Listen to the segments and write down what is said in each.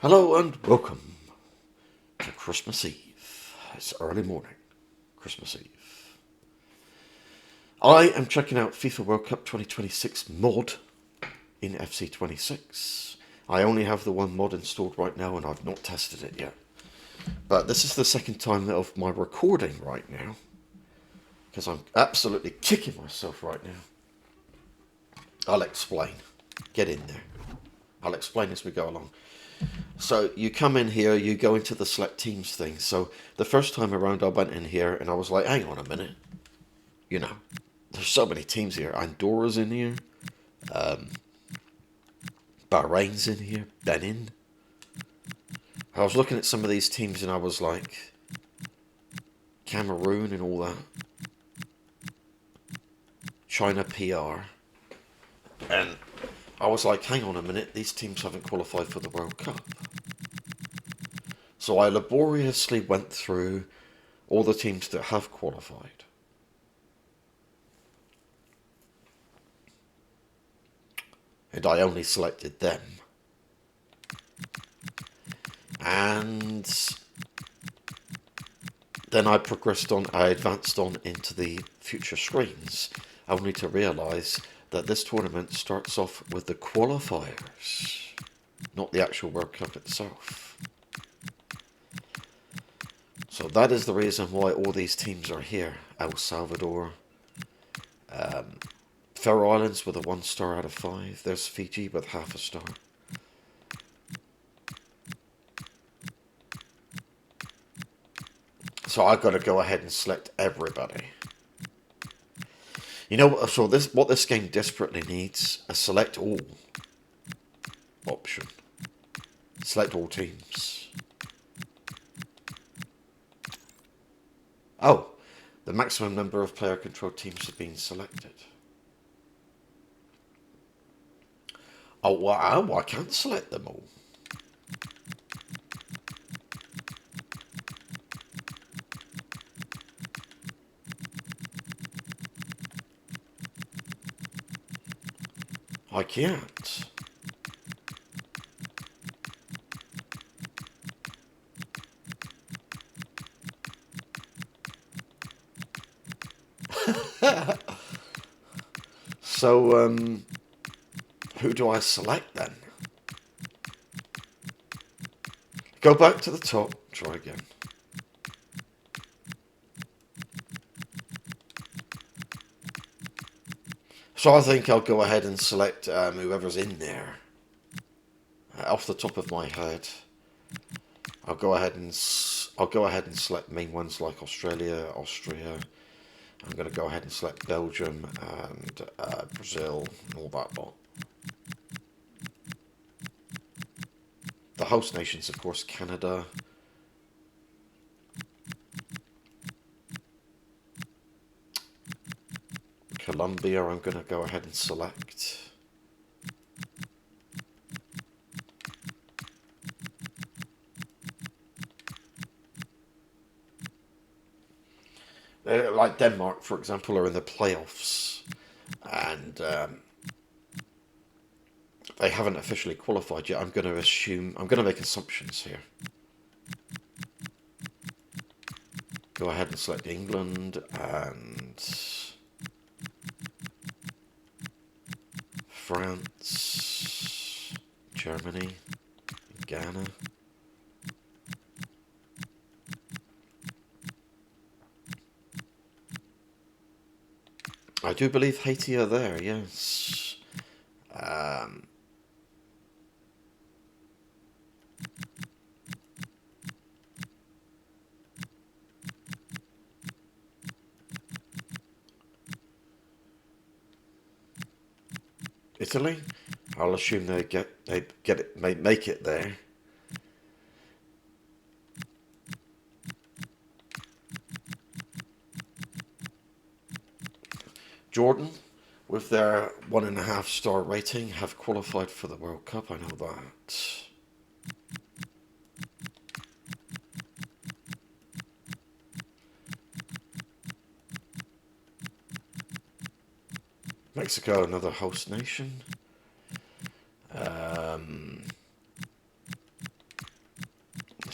Hello and welcome to Christmas Eve. It's early morning, Christmas Eve. I am checking out FIFA World Cup 2026 mod in FC26. I only have the one mod installed right now and I've not tested it yet. But this is the second time of my recording right now, because I'm absolutely kicking myself right now. I'll explain. Get in there. I'll explain as we go along. So you come in here, you go into the select teams thing. So the first time around I went in here and I was like, hang on a minute. You know, there's so many teams here. Andorra's in here. Bahrain's in here. Benin. I was looking at some of these teams and I was like, Cameroon and all that. China PR. And I was like, hang on a minute, these teams haven't qualified for the World Cup. So I laboriously went through all the teams that have qualified. And I only selected them. And then I advanced on into the future screens, only to realise that this tournament starts off with the qualifiers, not the actual World Cup itself. So that is the reason why all these teams are here. El Salvador, Faroe Islands with a 1 star out of 5. There's Fiji with half a star. So I've got to go ahead and select everybody. You know, so what this game desperately needs, a select all option. Select all teams. Oh, the maximum number of player-controlled teams have been selected. Oh, wow, I can't select them all. I can't. So, who do I select then? Go back to the top, try again. So I think I'll go ahead and select whoever's in there. Off the top of my head, I'll go ahead and select main ones like Australia, Austria. I'm going to go ahead and select Belgium and Brazil and all that lot. The host nations, of course, Canada. Colombia, I'm going to go ahead and select. Like Denmark, for example, are in the playoffs. And they haven't officially qualified yet. I'm going to make assumptions here. Go ahead and select England and France, Germany, Ghana. I do believe Haiti are there, yes. Italy? I'll assume they make it there. Jordan, with their 1.5 star rating, have qualified for the World Cup. I know that. Mexico, another host nation.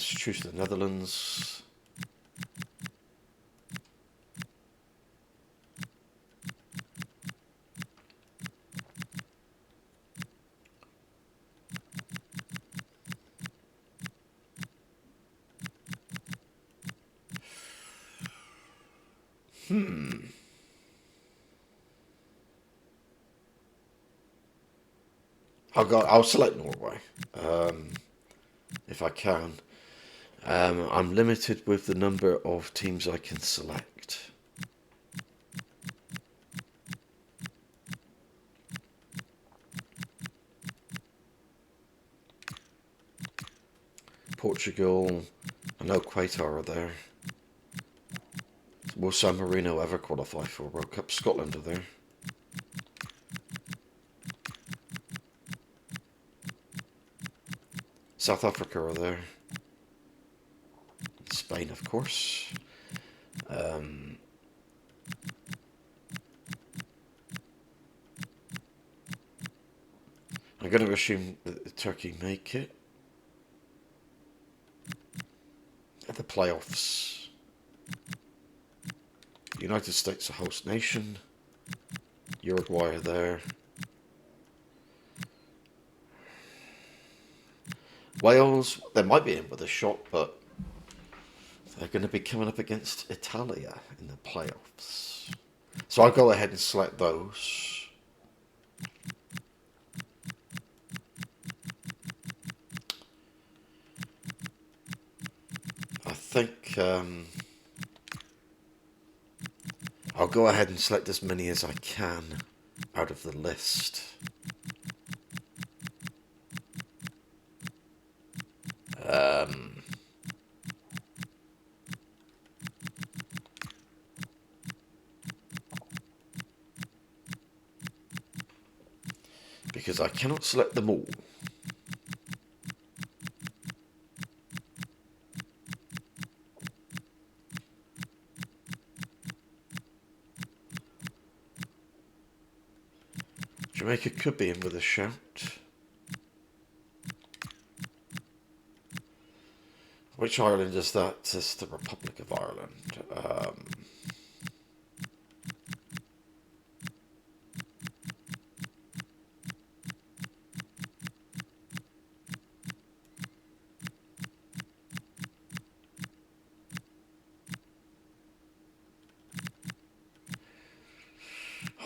Let's choose the Netherlands. I'll select Norway, if I can. I'm limited with the number of teams I can select. Portugal, I know Croatia are there. Will San Marino ever qualify for a World Cup? Scotland are there. South Africa are there. Spain, of course. I'm going to assume that Turkey make it at the playoffs. United States a host nation. Uruguay are there. Wales, they might be in with a shot, but they're going to be coming up against Italia in the playoffs. So I'll go ahead and select those. I think I'll go ahead and select as many as I can out of the list. Because I cannot select them all. Jamaica could be in with a shout. Which island is that? It's the Republic of Ireland.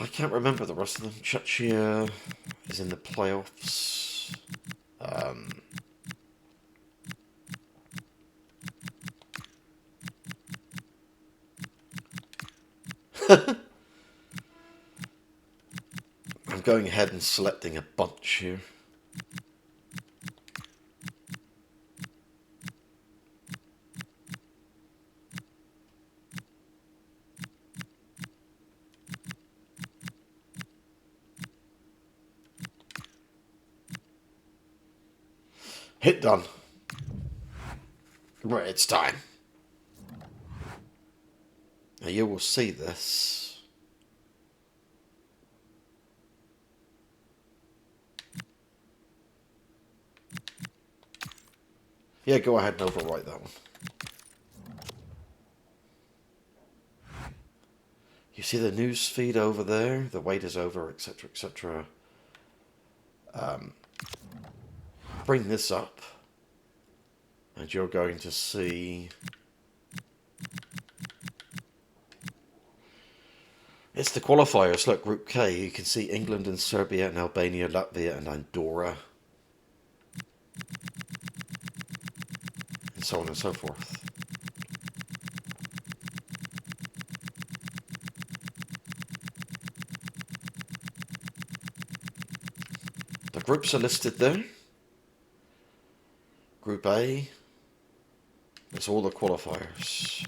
I can't remember the rest of them. Czechia is in the playoffs. I'm going ahead and selecting a bunch here. Hit done. Right, it's time. Now you will see this. Yeah, go ahead and overwrite that one. You see the news feed over there? The wait is over, etc., etc. Bring this up, and you're going to see it's the qualifiers. Look, Group K, you can see England and Serbia and Albania, Latvia and Andorra, and so on and so forth. The groups are listed there. Group A, it's all the qualifiers.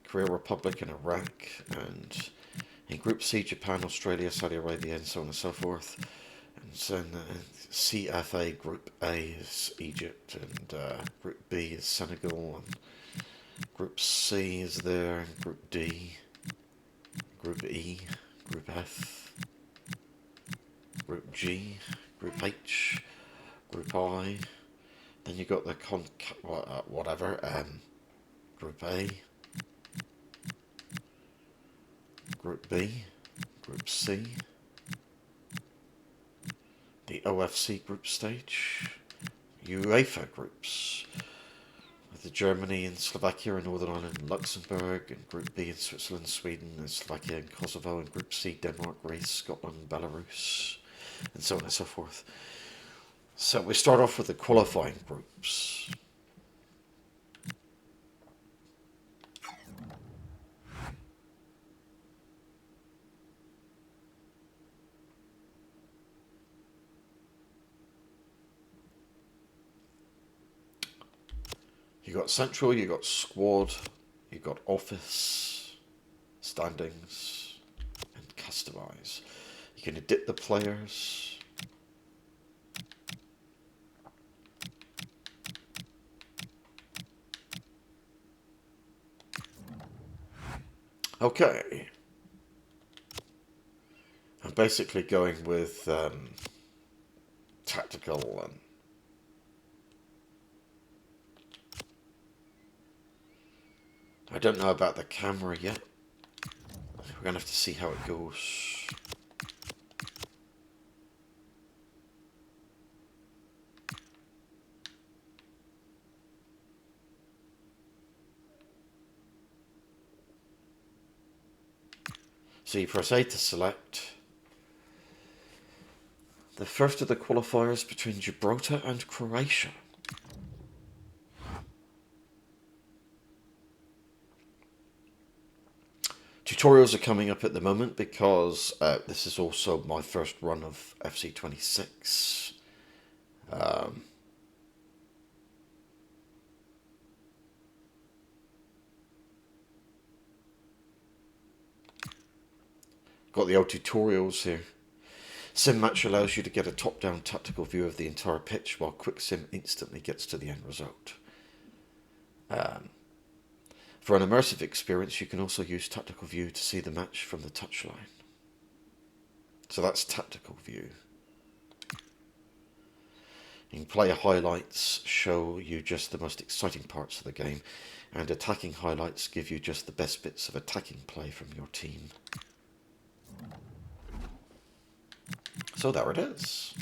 Korea, Republic and Iraq, and in Group C, Japan, Australia, Saudi Arabia, and so on and so forth. And so CFA Group A is Egypt, and Group B is Senegal, and Group C is there, and Group D, Group E, Group F, Group G, Group H, Group I, Then you got the Group A, Group B, Group C, the OFC group stage, UEFA groups, with the Germany and Slovakia and Northern Ireland and Luxembourg, and Group B in Switzerland, Sweden, and Slovakia and Kosovo, and Group C, Denmark, Greece, Scotland, and Belarus, and so on and so forth. So we start off with the qualifying groups. You got Central, you got Squad, you got Office, Standings, and Customize. You can edit the players. Okay. I'm basically going with tactical. I don't know about the camera yet. We're going to have to see how it goes. So you press A to select. The first of the qualifiers between Gibraltar and Croatia. Tutorials are coming up at the moment because this is also my first run of FC26. Got the old tutorials here. Sim Match allows you to get a top-down tactical view of the entire pitch, while Quick Sim instantly gets to the end result. For an immersive experience, you can also use Tactical View to see the match from the touchline. So that's Tactical View. You can play highlights, show you just the most exciting parts of the game, and attacking highlights give you just the best bits of attacking play from your team. So there it is.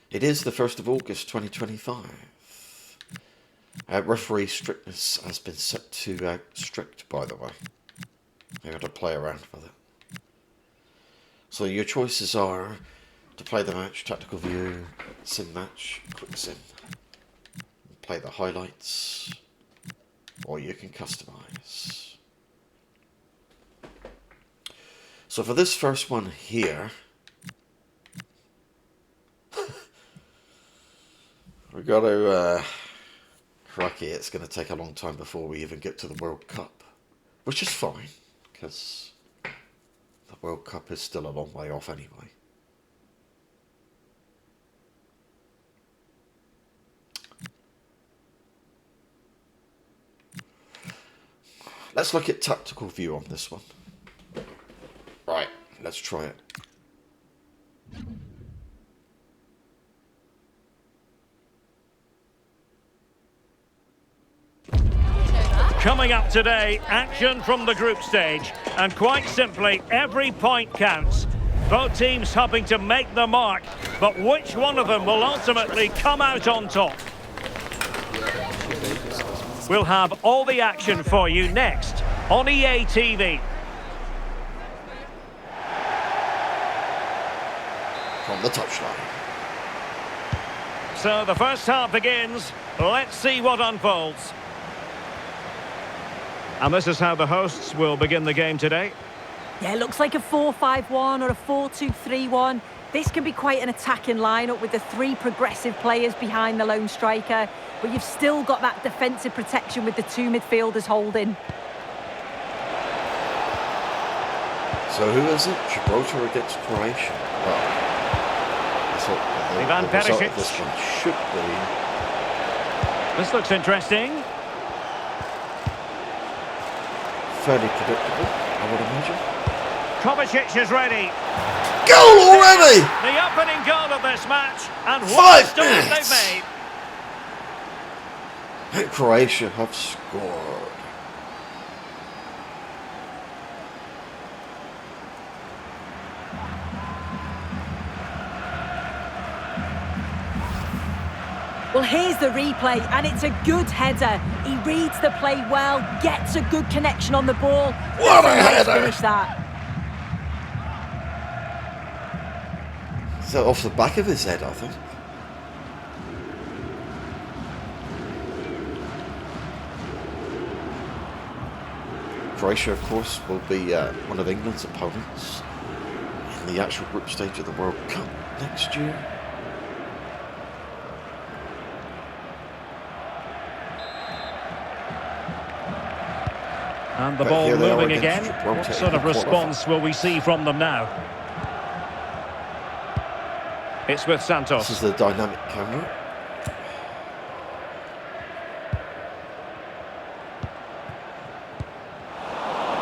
It is the 1st of August 2025. Referee strictness has been set to strict, by the way. You've got to play around with it. So your choices are to play the match, Tactical View, Sim Match, Quick Sim. Play the highlights, or you can customize. So for this first one here, we've got to... Cracky, it's going to take a long time before we even get to the World Cup, which is fine, because the World Cup is still a long way off anyway. Let's look at Tactical View on this one. Right, let's try it. Coming up today, action from the group stage. And quite simply, every point counts. Both teams hoping to make the mark, but which one of them will ultimately come out on top? We'll have all the action for you next on EA TV. From the touchline. So the first half begins. Let's see what unfolds. And this is how the hosts will begin the game today. Yeah, it looks like a 4-5-1 or a 4-2-3-1. This can be quite an attacking lineup with the three progressive players behind the lone striker, but you've still got that defensive protection with the two midfielders holding. So who is it? Gibraltar against Croatia. Well, Ivan Perisic. This one should be. This looks interesting. Fairly predictable, I would imagine. Kovacic is ready. Goal already! The opening goal of this match, and what 5 a start minutes. they've made. Croatia have scored. Well, here's the replay, and it's a good header. He reads the play well, gets a good connection on the ball. What a Nice header! finish, that. Is that off the back of his head, I think? Croatia, of course, will be one of England's opponents in the actual group stage of the World Cup next year. And the But ball here they are moving against again. Gibraltar What in sort the of response will we see from them now? It's with Santos. This is the dynamic camera.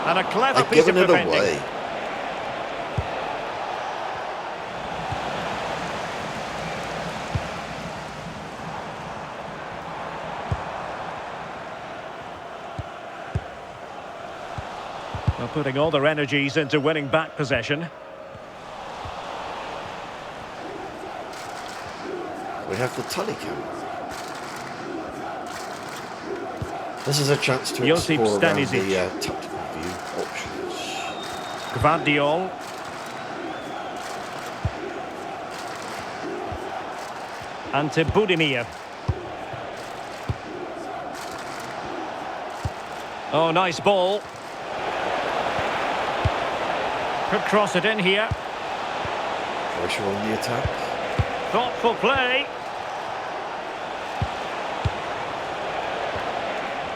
And a clever They've piece of given it defending. away. They're putting all their energies into winning back possession. We have the tally camera. This is a chance to Josip explore around the Stanisic. tactical view options. Gvardiol. Ante Budimir. Oh, nice ball. Could cross it in here. Croatia on the attack. Thoughtful play.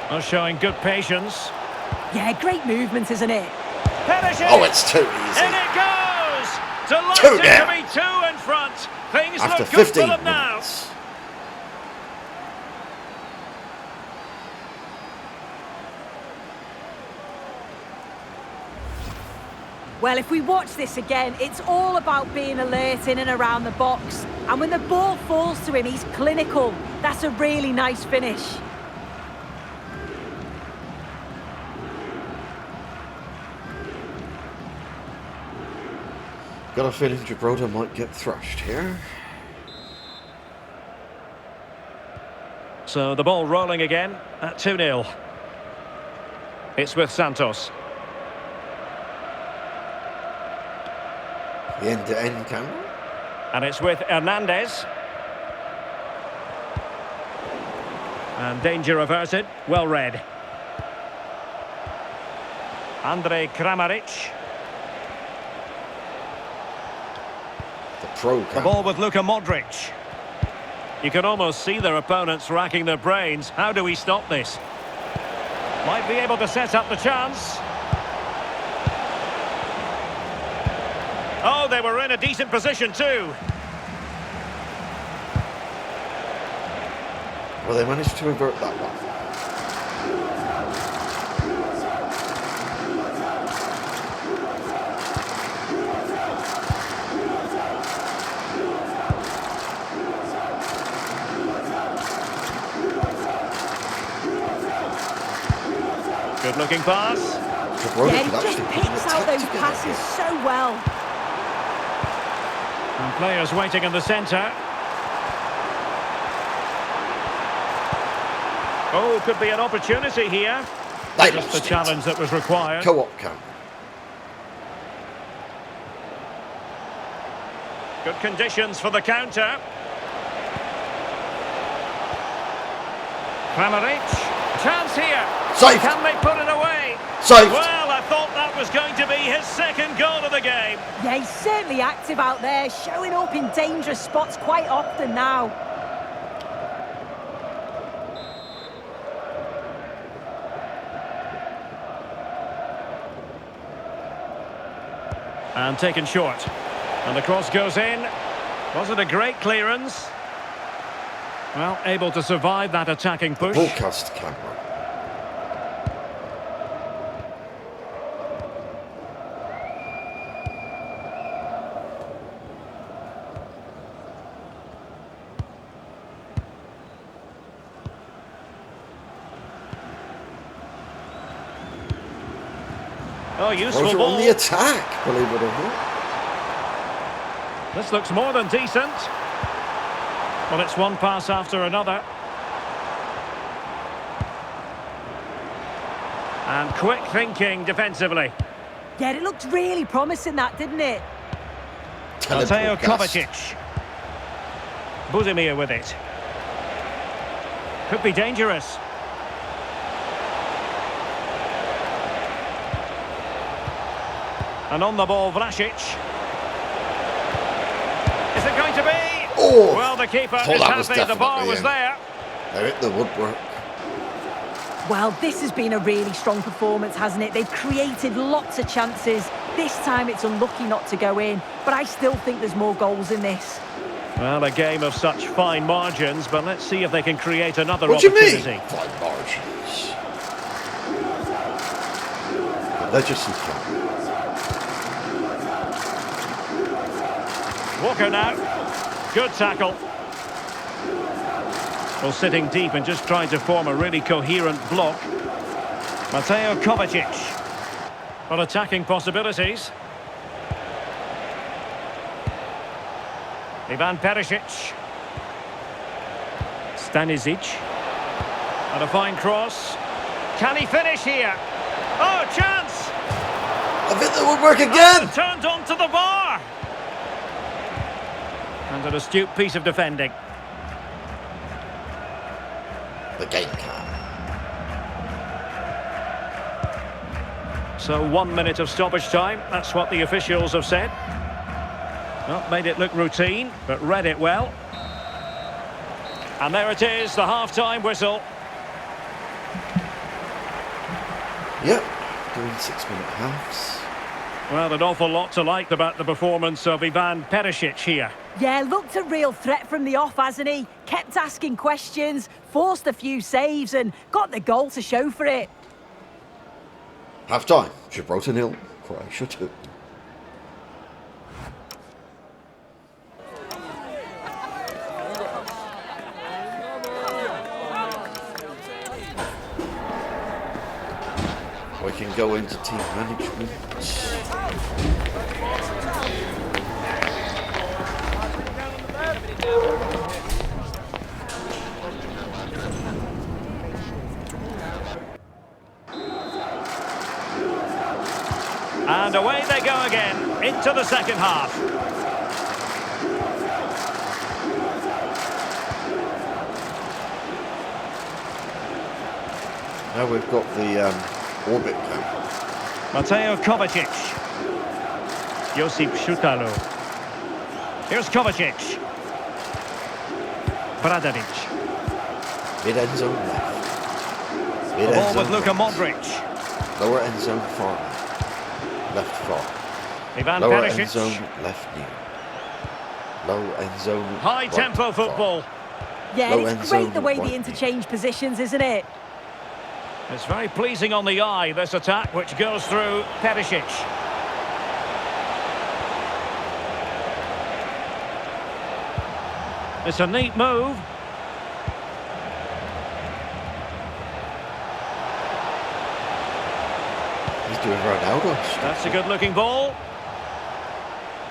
Well, showing good patience. Yeah, great movement, isn't it? Finishing. Oh, it's too easy. In it goes! Delighted 2-0. to be two in front. Things After look good 15 for them now. minutes. Well, if we watch this again, it's all about being alert in and around the box. And when the ball falls to him, he's clinical. That's a really nice finish. Got a feeling Gibraltar might get thrashed here. So the ball rolling again at 2-0. It's with Santos. The end-to-end camera. And it's with Hernandez. And danger averted. Well read. Andre Kramaric. The pro The camera. ball with Luka Modric. You can almost see their opponents racking their brains. How do we stop this? Might be able to set up the chance. Oh, they were in a decent position too. Well, they managed to avert that one. Good looking pass. Gibraltar Yeah, he could just actually put an picks out attack those together passes here. so well. And players waiting in the centre. Oh, could be an opportunity here. They Just the lost it. challenge that was required. Co-op camera. Good conditions for the counter. Kramaric. Chance here. Saved. Can they put it away? Saved. Well, I thought that was going to be his second goal of the game. Yeah, he's certainly active out there, showing up in dangerous spots quite often now. And taken short. And the cross goes in. Was it a great clearance? Well, able to survive that attacking push. Broadcast camera. Oh, useful Croatia ball. on the attack, believe it or not. This looks more than decent. Well, it's one pass after another. And quick thinking defensively. Yeah, it looked really promising, that, didn't it? Mateo Kovacic. Budimir with it. Could be dangerous. And on the ball, Vlasic. Is it going to be? Oh! Well, the keeper is that was happy. The bar was definitely in. there. They hit the woodwork. Well, this has been a really strong performance, hasn't it? They've created lots of chances. This time it's unlucky not to go in, but I still think there's more goals in this. Well, a game of such fine margins, but let's see if they can create another What do you opportunity. mean? Fine margins. They're just some fun. Walker now. Good tackle. Well, sitting deep and just trying to form a really coherent block. Mateo Kovacic. Well, attacking possibilities. Ivan Perisic. Stanisic. And a fine cross. Can he finish here? Oh, chance! I think they would work again! Turned onto the bar! And an astute piece of defending. The game can. So 1 minute of stoppage time, that's what the officials have said. Well, made it look routine, but read it well. And there it is, the half-time whistle. Yep, doing 6-minute halves. Well, an awful lot to like about the performance of Ivan Perisic here. Yeah, looked a real threat from the off, hasn't he? Kept asking questions, forced a few saves and got the goal to show for it. Half time, Gibraltar 0, Croatia 2. We can go into team management. And away they go again, into the second half. Now we've got the orbit camp. Mateo Kovacic. Josip Šutalo. Here's Kovacic. Bradaric. Mid end zone left. Mid The ball end with zone Luka right. Modric. Lower end zone far. Left far. Ivan Lower end Perisic. zone left near. Low end zone. High right tempo far. football. Yeah, Low and end it's great zone, the way right they knee. interchange positions, isn't it? It's very pleasing on the eye, this attack, which goes through Perisic. It's a neat move. He's doing Ronaldo. That's a good-looking ball.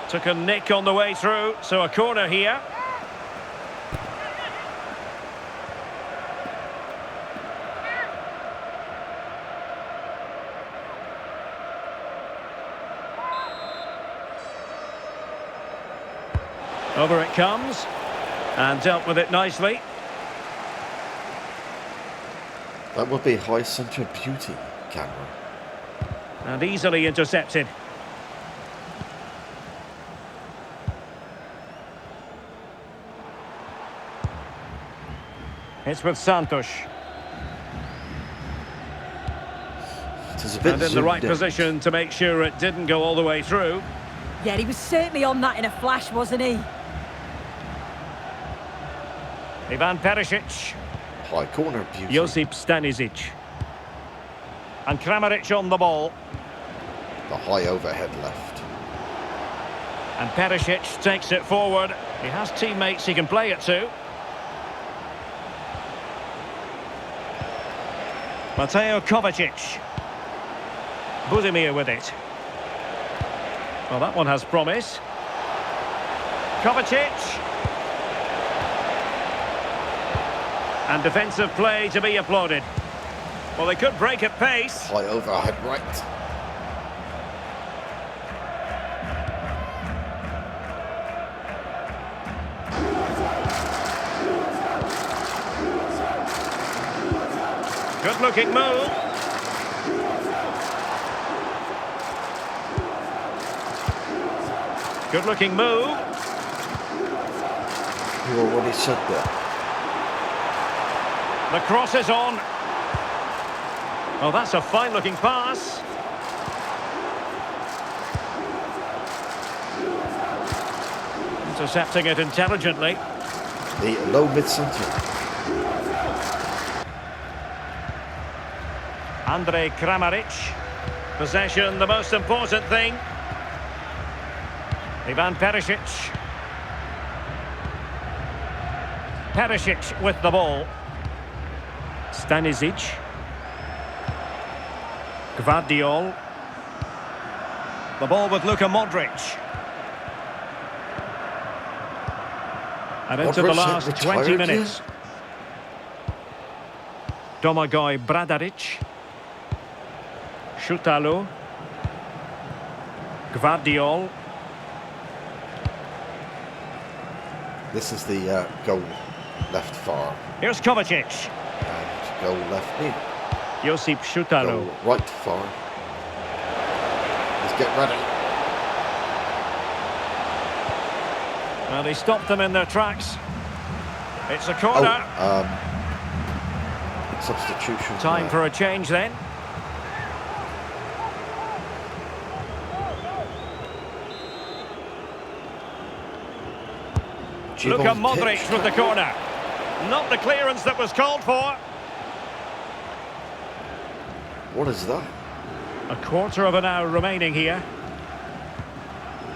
Took a nick on the way through, so a corner here. Over it comes, and dealt with it nicely. That would be high centre beauty camera. And easily intercepted. It's with Santos. It is a bit And in the zoomed right in. position to make sure it didn't go all the way through. Yeah, he was certainly on that in a flash, wasn't he? Ivan Perisic. High corner beauty. Josip Stanisic. And Kramaric on the ball. The high overhead left. And Perisic takes it forward. He has teammates he can play it to. Mateo Kovacic. Budimir with it. Well, that one has promise. Kovacic. And defensive play to be applauded. Well, they could break at pace. High overhead right. Good-looking move. Good-looking move. You already said that. The cross is on. Oh, that's a fine-looking pass. Intercepting it intelligently. The low mid-centre. Andrej Kramaric. Possession, the most important thing. Ivan Perisic. Perisic with the ball. Stanisic. Gvardiol. The ball with Luka Modric. And into the Modric last 20 retired, minutes. Domagoj Bradaric. Šutalo. Gvardiol. This is the goal left far. Here's Kovacic. And goal left mid. Josip Šutalo. Goal right far. Let's get ready. Well, he stopped them in their tracks. It's a corner. Substitution. Time for a change then. Luka Modric with the corner. Not the clearance that was called for. What is that? A quarter of an hour remaining here.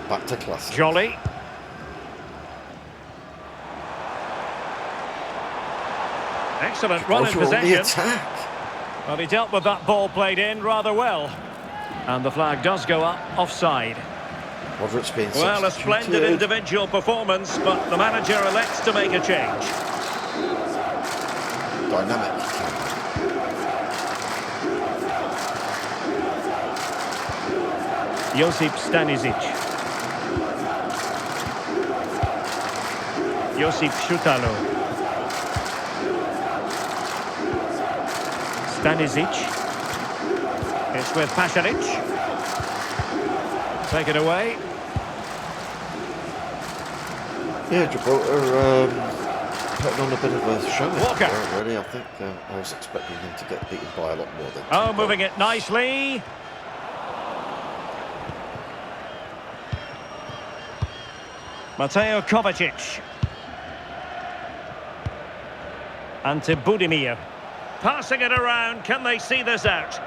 Back to class. Jolly. Excellent run in possession. Attack. Well, he dealt with that ball played in rather well. And the flag does go up offside. Modric's being Well, a splendid individual performance, but the manager elects to make a change. Dynamic. Josip Stanisic. Josip Šutalo. Stanisic. It's with Pasalic. Take it away. Yeah, Gibraltar putting on a bit of a show. Walker. Really, I think I was expecting them to get beaten by a lot more than. Oh, moving it nicely. Mateo Kovacic. And to Budimir. Passing it around. Can they see this out?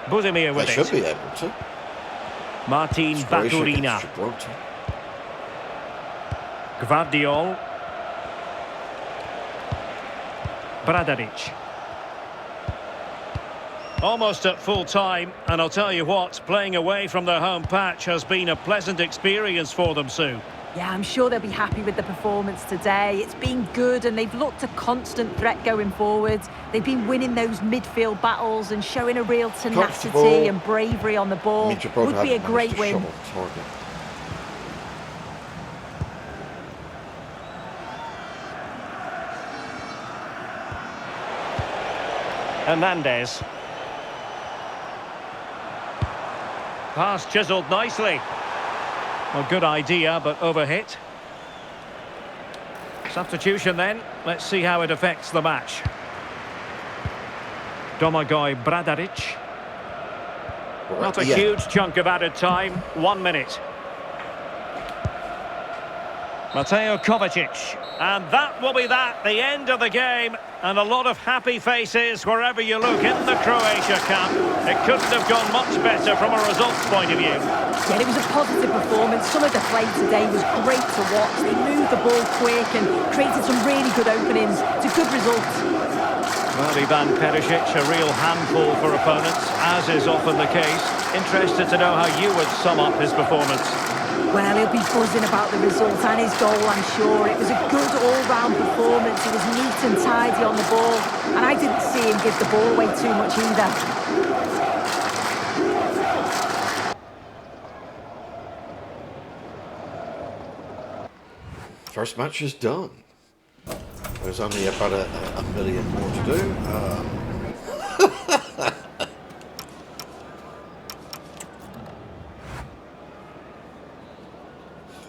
Budimir with They it. should be able to. Martin Croatia Baturina. against Gibraltar. Gvardiol. Bradaric. Almost at full time, and I'll tell you what, playing away from their home patch has been a pleasant experience for them, Sue. Yeah, I'm sure they'll be happy with the performance today. It's been good and they've looked a constant threat going forwards. They've been winning those midfield battles and showing a real tenacity and bravery on the ball. Would be a great win. Hernandez. Pass chiselled nicely. Well, good idea, but overhit. Substitution then. Let's see how it affects the match. Domagoj Bradaric. Not a huge chunk of added time. 1 minute. Mateo Kovacic. And that will be that, the end of the game. And a lot of happy faces wherever you look in the Croatia camp. It couldn't have gone much better from a results point of view. Yeah, it was a positive performance. Some of the play today was great to watch. They moved the ball quick and created some really good openings. It's a good result. Well, Ivan Perisic, a real handful for opponents, as is often the case. Interested to know how you would sum up his performance. Well, he'll be buzzing about the result and his goal, I'm sure. It was a good all-round performance. He was neat and tidy on the ball, and I didn't see him give the ball away too much either. First match is done. There's only about a million more to do.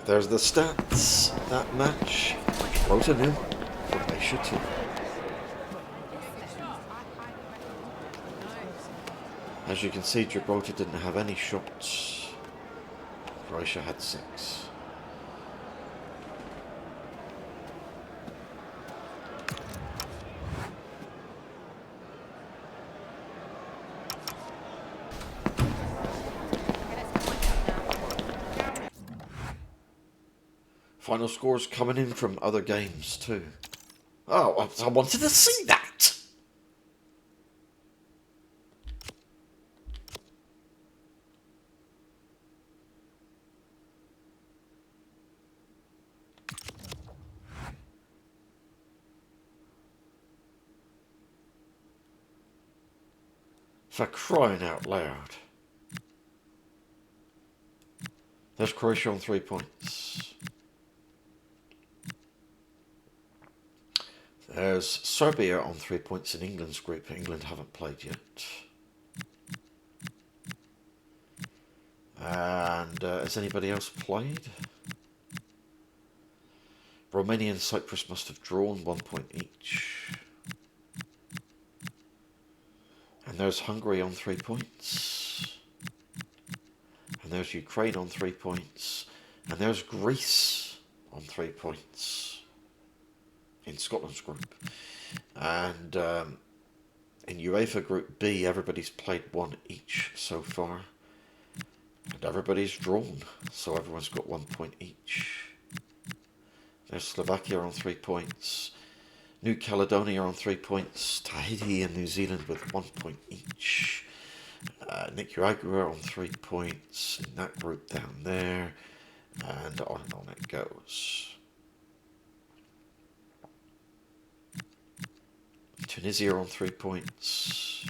There's the stats. That match, Gibraltar 0, Croatia 2. As you can see, Gibraltar didn't have any shots. Croatia had 6. Final scores coming in from other games too. Oh, I wanted to see that! For crying out loud. There's Croatia on 3 points. There's Serbia on 3 points in England's group. England haven't played yet. And has anybody else played? Romania and Cyprus must have drawn 1 point each. And there's Hungary on 3 points. And there's Ukraine on 3 points. And there's Greece on 3 points. In Scotland's group. And in UEFA Group B, everybody's played 1 each so far. And everybody's drawn, so everyone's got 1 point each. There's Slovakia on 3 points. New Caledonia on 3 points. Tahiti and New Zealand with 1 point each. Nicaragua on 3 points in that group down there. And on it goes. Tunisia on 3 points.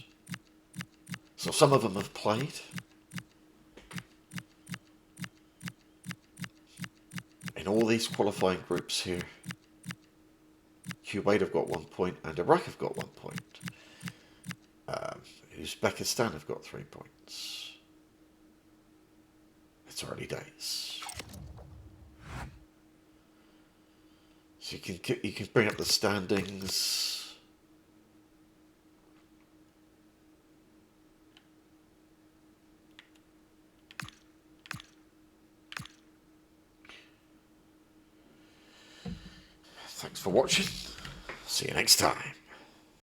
So some of them have played. In all these qualifying groups here, Kuwait have got 1 point and Iraq have got 1 point. Uzbekistan have got 3 points. It's early days. So you can bring up the standings. Thanks for watching. See you next time.